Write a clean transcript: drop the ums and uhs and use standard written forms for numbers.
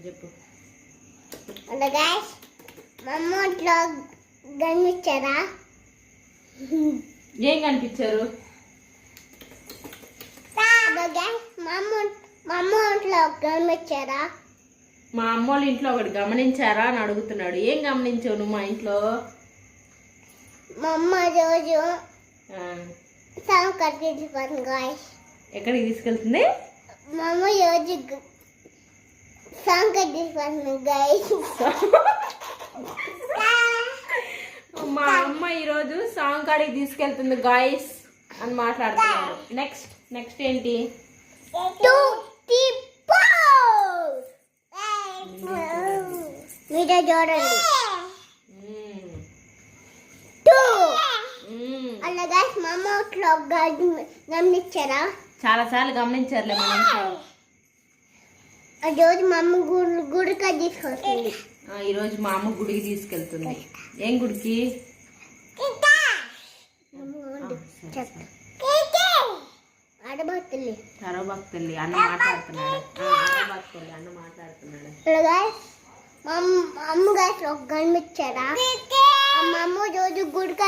చెప్పు. Hello guys, మా అమ్మ ఇంట్లో కనిపించారా? ఏం కనిపించారు? హలో గైస్, మా అమ్మ ఇంట్లో కనిపించారా? మా అమ్మోళ్ళ ఇంట్లో ఒకటి గమనించారా అని అడుగుతున్నాడు. ఏం గమనించావు నువ్వు మా ఇంట్లో? మా అమ్మ రోజు సాంగ్ కట్టించుకోండి గాయస్. ఎక్కడికి తీసుకెళ్తుంది? మా అమ్మ రోజు సాంగ్ కట్టించుకోండి గాయస్. మా అమ్మ ఈరోజు సాంగ్ కాడికి తీసుకెళ్తుంది గాయస్ అని మాట్లాడుతున్నాడు. నెక్స్ట్ ఏంటి? మీరే చూడండి. అలా గైస్, మా అమ్మ ఇంట్లో గమనించారా? చాలా సార్లు గమనించారులే మన ఇంట్లో. ఆ రోజు మా అమ్మ గుడికి తీసుకొస్తుంది. ఈరోజు మా అమ్మ గుడికి తీసుకెళ్తుంది. ఏం గుడికి? అడబత్తుల్లి సర్వభక్తుల్లి అన్న మాట్లాడుతున్నాడు. హలో గైస్, మా అమ్మ గైస్ కనిపించారా? మా అమ్మ రోజు గుడికి